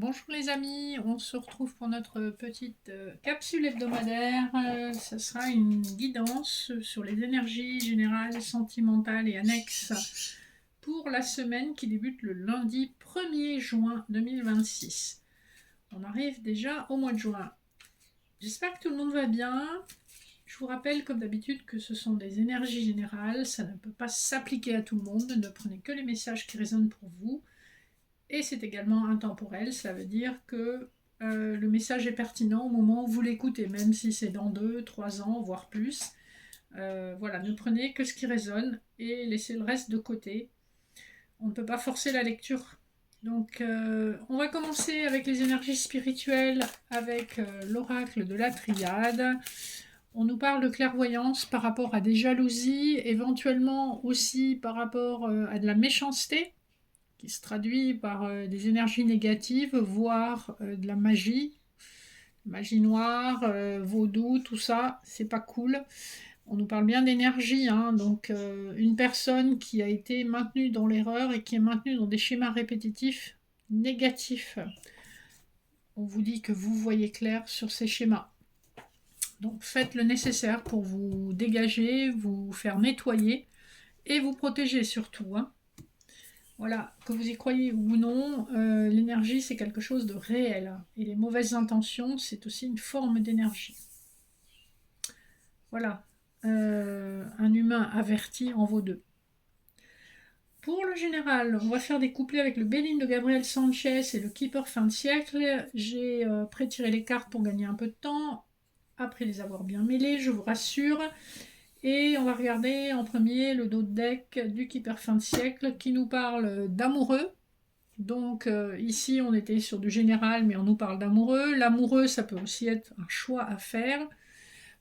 Bonjour les amis, on se retrouve pour notre petite capsule hebdomadaire. Ce sera une guidance sur les énergies générales, sentimentales et annexes pour la semaine qui débute le lundi 1er juin 2026. On arrive déjà au mois de juin. J'espère que tout le monde va bien. Je vous rappelle comme d'habitude que ce sont des énergies générales, ça ne peut pas s'appliquer à tout le monde, ne prenez que les messages qui résonnent pour vous. Et c'est également intemporel, ça veut dire que le message est pertinent au moment où vous l'écoutez, même si c'est dans 2, 3 ans, voire plus. Voilà, ne prenez que ce qui résonne et laissez le reste de côté. On ne peut pas forcer la lecture. Donc on va commencer avec les énergies spirituelles, avec l'oracle de la triade. On nous parle de clairvoyance par rapport à des jalousies, éventuellement aussi par rapport à de la méchanceté, qui se traduit par des énergies négatives, voire de la magie, magie noire, vaudou, tout ça, c'est pas cool. On nous parle bien d'énergie, hein, donc une personne qui a été maintenue dans l'erreur et qui est maintenue dans des schémas répétitifs négatifs. On vous dit que vous voyez clair sur ces schémas. Donc faites le nécessaire pour vous dégager, vous faire nettoyer et vous protéger surtout, hein. Voilà, que vous y croyez ou non, l'énergie c'est quelque chose de réel. Et les mauvaises intentions, c'est aussi une forme d'énergie. Voilà, un humain averti en vaut deux. Pour le général, on va faire des couplets avec le Béline de Gabriel Sanchez et le Keeper fin de siècle. J'ai pré-tiré les cartes pour gagner un peu de temps, après les avoir bien mêlées, je vous rassure. Et on va regarder en premier le dos de deck du Keeper fin de siècle qui nous parle d'amoureux. Donc ici on était sur du général mais on nous parle d'amoureux. L'amoureux ça peut aussi être un choix à faire.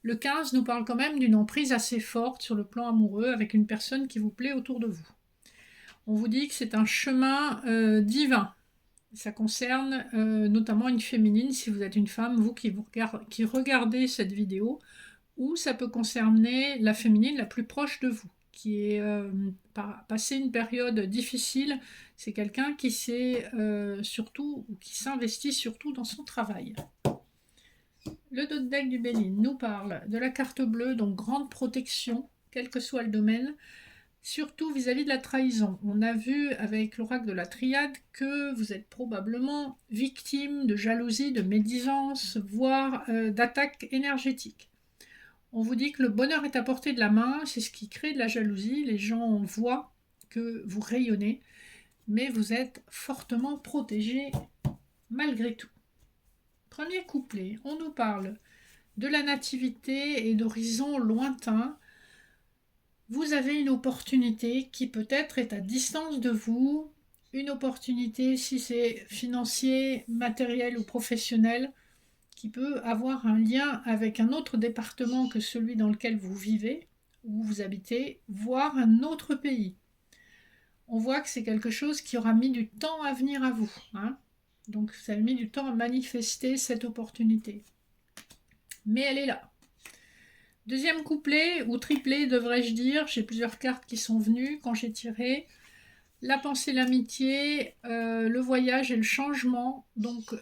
Le 15 nous parle quand même d'une emprise assez forte sur le plan amoureux avec une personne qui vous plaît autour de vous. On vous dit que c'est un chemin divin. Ça concerne notamment une féminine si vous êtes une femme, vous qui regardez cette vidéo, ou ça peut concerner la féminine la plus proche de vous, qui est passé une période difficile. C'est quelqu'un qui surtout ou qui s'investit surtout dans son travail. Le dos de deck du Béline nous parle de la carte bleue, donc grande protection, quel que soit le domaine, surtout vis-à-vis de la trahison. On a vu avec l'oracle de la triade que vous êtes probablement victime de jalousie, de médisance, voire d'attaques énergétiques. On vous dit que le bonheur est à portée de la main, c'est ce qui crée de la jalousie. Les gens voient que vous rayonnez, mais vous êtes fortement protégé malgré tout. Premier couplet, on nous parle de la nativité et d'horizons lointains. Vous avez une opportunité qui peut-être est à distance de vous, une opportunité si c'est financier, matériel ou professionnel, qui peut avoir un lien avec un autre département que celui dans lequel vous vivez, où vous habitez, voire un autre pays. On voit que c'est quelque chose qui aura mis du temps à venir à vous, hein. Donc ça a mis du temps à manifester cette opportunité. Mais elle est là. Deuxième couplet, ou triplet devrais-je dire, j'ai plusieurs cartes qui sont venues quand j'ai tiré. La pensée, l'amitié, le voyage et le changement. Donc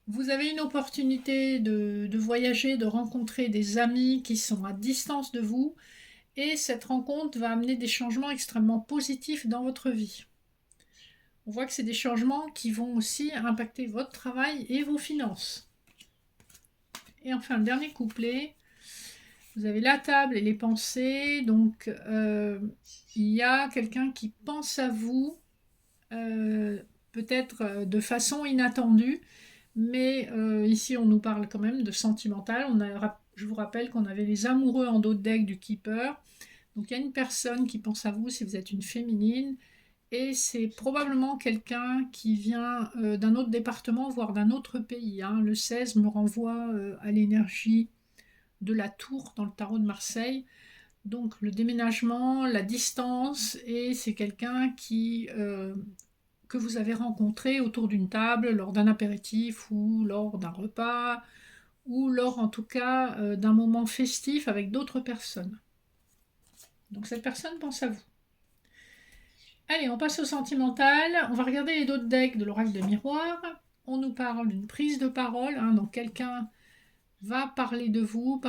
vous avez une opportunité de voyager, de rencontrer des amis qui sont à distance de vous, et cette rencontre va amener des changements extrêmement positifs dans votre vie. On voit que c'est des changements qui vont aussi impacter votre travail et vos finances. Et enfin, le dernier couplet, vous avez la table et les pensées, donc il y a quelqu'un qui pense à vous, peut-être de façon inattendue, mais ici on nous parle quand même de sentimental. Je vous rappelle qu'on avait les amoureux en dos de deck du Keeper. Donc il y a une personne qui pense à vous si vous êtes une féminine, et c'est probablement quelqu'un qui vient d'un autre département, voire d'un autre pays, hein. Le 16 me renvoie à l'énergie de la tour dans le tarot de Marseille. Donc le déménagement, la distance, et c'est quelqu'un que vous avez rencontré autour d'une table lors d'un apéritif ou lors d'un repas ou lors en tout cas d'un moment festif avec d'autres personnes. Donc cette personne pense à vous. Allez, on passe au sentimental. On va regarder les autres decks de l'oracle de miroir. On nous parle d'une prise de parole, hein, donc quelqu'un va parler de vous,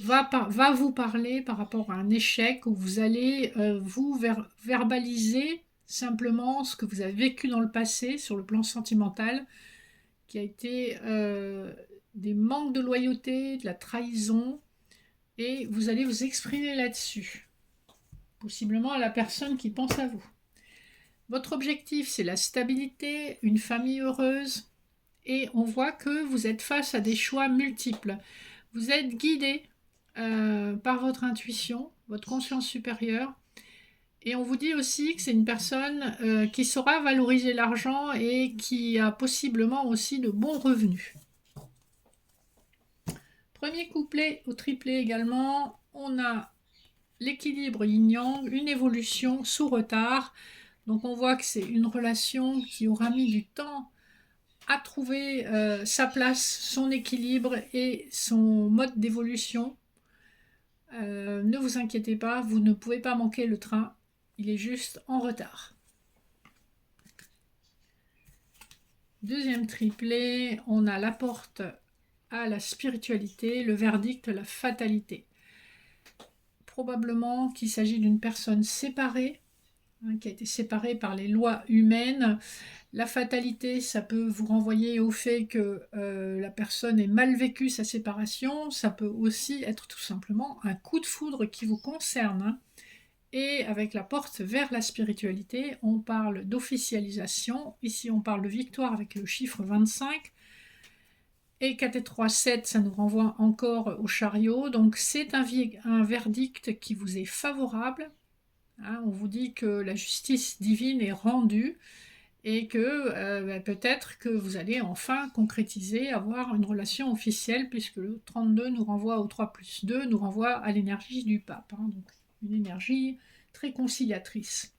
va vous parler par rapport à un échec où vous allez vous verbaliser simplement ce que vous avez vécu dans le passé sur le plan sentimental, qui a été des manques de loyauté, de la trahison, et vous allez vous exprimer là-dessus, possiblement à la personne qui pense à vous. Votre objectif, c'est la stabilité, une famille heureuse, et on voit que vous êtes face à des choix multiples. Vous êtes guidé par votre intuition, votre conscience supérieure, et on vous dit aussi que c'est une personne qui saura valoriser l'argent et qui a possiblement aussi de bons revenus. Premier couplet au triplet également, on a l'équilibre yin-yang, une évolution sous retard. Donc on voit que c'est une relation qui aura mis du temps à trouver sa place, son équilibre et son mode d'évolution. Ne vous inquiétez pas, vous ne pouvez pas manquer le train, il est juste en retard. Deuxième triplet, on a la porte à la spiritualité, le verdict, la fatalité. Probablement qu'il s'agit d'une personne séparée, hein, qui a été séparée par les lois humaines. La fatalité, ça peut vous renvoyer au fait que la personne ait mal vécu sa séparation. Ça peut aussi être tout simplement un coup de foudre qui vous concerne, hein. Et avec la porte vers la spiritualité, on parle d'officialisation. Ici, on parle de victoire avec le chiffre 25. Et 4 et 3, 7, ça nous renvoie encore au chariot. Donc c'est un verdict qui vous est favorable, hein. On vous dit que la justice divine est rendue et que peut-être que vous allez enfin concrétiser, avoir une relation officielle, puisque le 32 nous renvoie au 3 plus 2, nous renvoie à l'énergie du pape, hein, donc une énergie très conciliatrice.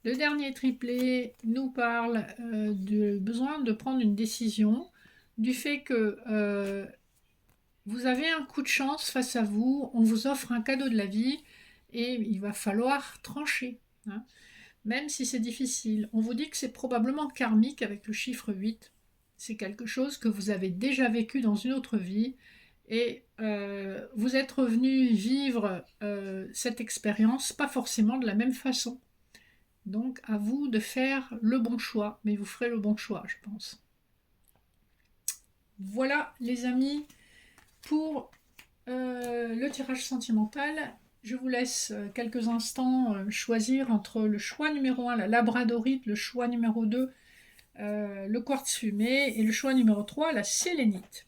Le dernier triplet nous parle du besoin de prendre une décision, du fait que vous avez un coup de chance face à vous, on vous offre un cadeau de la vie, et il va falloir trancher, hein. Même si c'est difficile. On vous dit que c'est probablement karmique avec le chiffre 8. C'est quelque chose que vous avez déjà vécu dans une autre vie et vous êtes revenu vivre cette expérience pas forcément de la même façon. Donc à vous de faire le bon choix, mais vous ferez le bon choix, je pense. Voilà les amis pour le tirage sentimental. Je vous laisse quelques instants choisir entre le choix numéro 1, la labradorite, le choix numéro 2, le quartz fumé, et le choix numéro 3, la sélénite.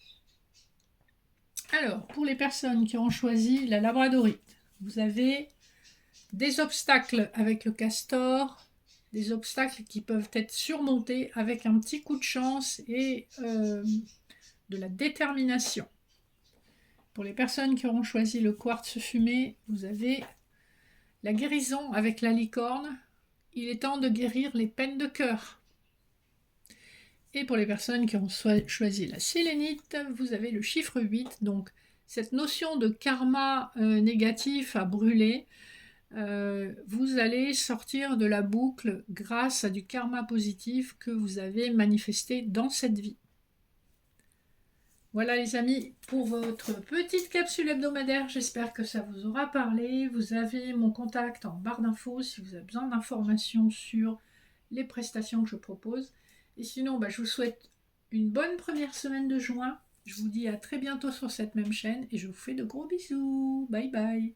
Alors, pour les personnes qui ont choisi la labradorite, vous avez des obstacles avec le castor, des obstacles qui peuvent être surmontés avec un petit coup de chance et de la détermination. Pour les personnes qui auront choisi le quartz fumé, vous avez la guérison avec la licorne. Il est temps de guérir les peines de cœur. Et pour les personnes qui ont choisi la sélénite, vous avez le chiffre 8. Donc cette notion de karma négatif à brûler, vous allez sortir de la boucle grâce à du karma positif que vous avez manifesté dans cette vie. Voilà les amis, pour votre petite capsule hebdomadaire, j'espère que ça vous aura parlé. Vous avez mon contact en barre d'infos si vous avez besoin d'informations sur les prestations que je propose. Et sinon, je vous souhaite une bonne première semaine de juin. Je vous dis à très bientôt sur cette même chaîne et je vous fais de gros bisous. Bye bye.